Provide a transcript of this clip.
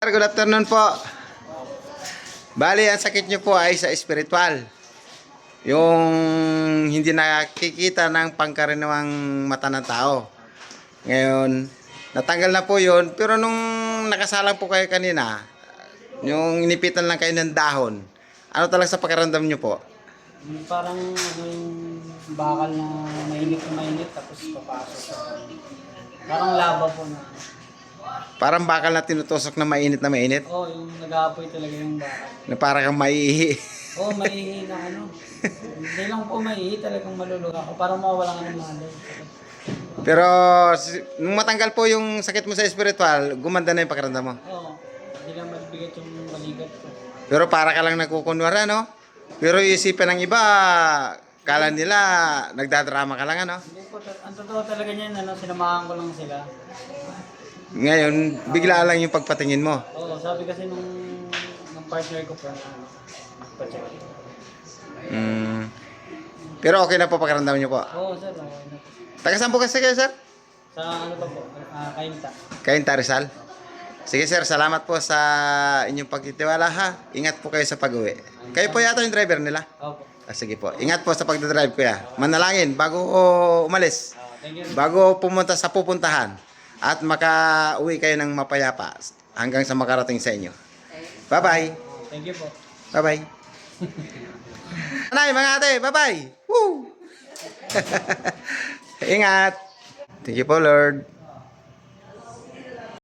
Good afternoon po. Bali, ang sakit nyo po ay sa espiritual. Yung hindi nakikita ng pangkaraniwang mata ng tao. Ngayon, natanggal na po yun. Pero nung nakasalang po kayo kanina, yung inipitan lang kayo ng dahon, ano talaga sa pakiramdam nyo po? Parang yung bakal na mainit tapos papasok sa parang lava po na. Parang bakal na tinutusok na mainit na mainit. Oh, yung nag-aapoy talaga yung bakal. Na parang kang maiihi. Oh, maihi na ano. Hindi lang po maihi, talagang maluluha ako. Parang mawawala ka ng malay. Pero nung matanggal po yung sakit mo sa espiritual, gumanda na yung pakiramdam mo. Oo, hindi lang mabigat yung balikat ko. Pero para ka lang nagkukunwara, no? Pero isipin ng iba, kala nila nagdadrama ka lang, ano? Hindi po, ang totoo talaga niyan, sinamahan ko lang sila. Ngayon, bigla lang yung pagpatingin mo. Oo, sabi kasi nung partner ko po, pa-check. Pero okay na po pakiramdam nyo po. Oo, sir, okay na po. Taga saan po kasi kayo, sir? Sa ano pa po, Kainta. Cainta, Rizal. Sige, sir. Salamat po sa inyong pagtitiwala, ha? Ingat po kayo sa pag-uwi. Kayo po yata yung driver nila? Opo. Sige po. Ingat po sa pagdadrive, kuya. Manalangin bago umalis. Thank you. Bago pumunta sa pupuntahan. At makauwi kayo ng mapayapa hanggang sa makarating sa inyo. Bye-bye. Thank you po. Bye-bye. Anay, mga ate. Bye-bye. Woo! Ingat. Thank you po, Lord.